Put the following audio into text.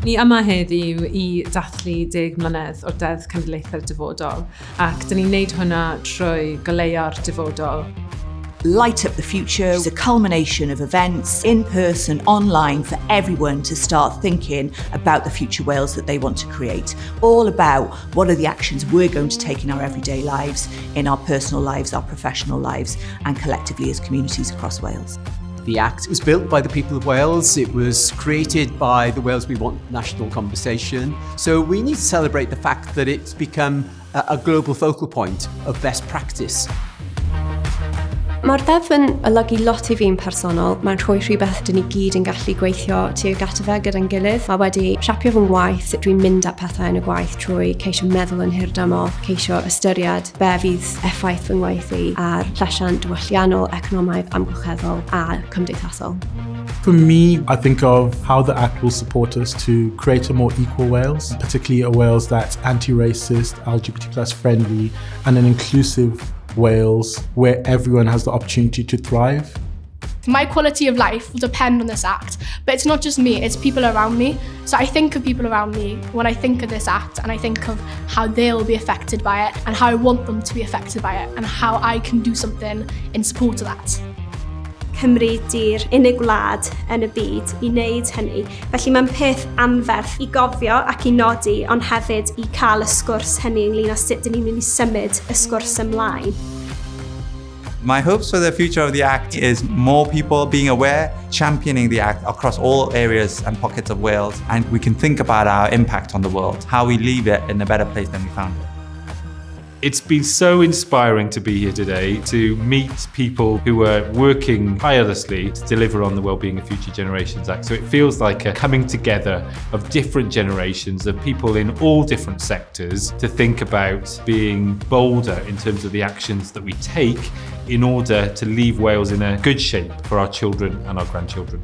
Ni yma heddiw i dathlu 10 mlynedd o'r Deddf Lles Dyfodol, ac dyn ni'n neud hwnna trwy Taro'r dyfodol. Light Up the Future is a culmination of events, in person, online, for everyone to start thinking about the future Wales that they want to create. All about what are the actions we're going to take in our everyday lives, in our personal lives, our professional lives, and collectively as communities across Wales. The Act was built by the people of Wales. It was created by the Wales We Want national conversation. So we need to celebrate the fact that it's become a global focal point of best practice. Mae'r deddf yn olygu lot I fi'n personol. Mae'n rhoi rhywbeth dyn ni gyd yn gallu gweithio tuag ato fe gyda'n gilydd. Mae wedi siapio fy'n gwaith sut dwi'n mynd at pethau yn y gwaith trwy ceisio meddwl yn hirdymol, ceisio ystyried be fydd effaith fy'n gwaith I ar llesiant diwylliannol, economaidd, amgylcheddol a cymdeithasol. For me, I think of how the Act will support us to create a more equal Wales, particularly a Wales that's anti-racist, LGBT+ friendly, and an inclusive Wales where everyone has the opportunity to thrive. My quality of life will depend on this Act, but it's not just me, it's people around me. So I think of people around me when I think of this Act, and I think of how they'll be affected by it and how I want them to be affected by it and how I can do something in support of that. Cymru di'r unig wlad yn y byd I wneud hynny. Felly mae'n peth anferth I gofio ac I nodi, ond hefyd I cael y sgwrs hynny ynglŷn â sut dyn ni'n mynd I symud y sgwrs ymlaen. My hopes for the future of the Act is more people being aware, championing the Act across all areas and pockets of Wales, and we can think about our impact on the world, how we leave it in a better place than we found it. It's been so inspiring to be here today, to meet people who are working tirelessly to deliver on the Wellbeing of Future Generations Act. So it feels like a coming together of different generations, of people in all different sectors to think about being bolder in terms of the actions that we take in order to leave Wales in a good shape for our children and our grandchildren.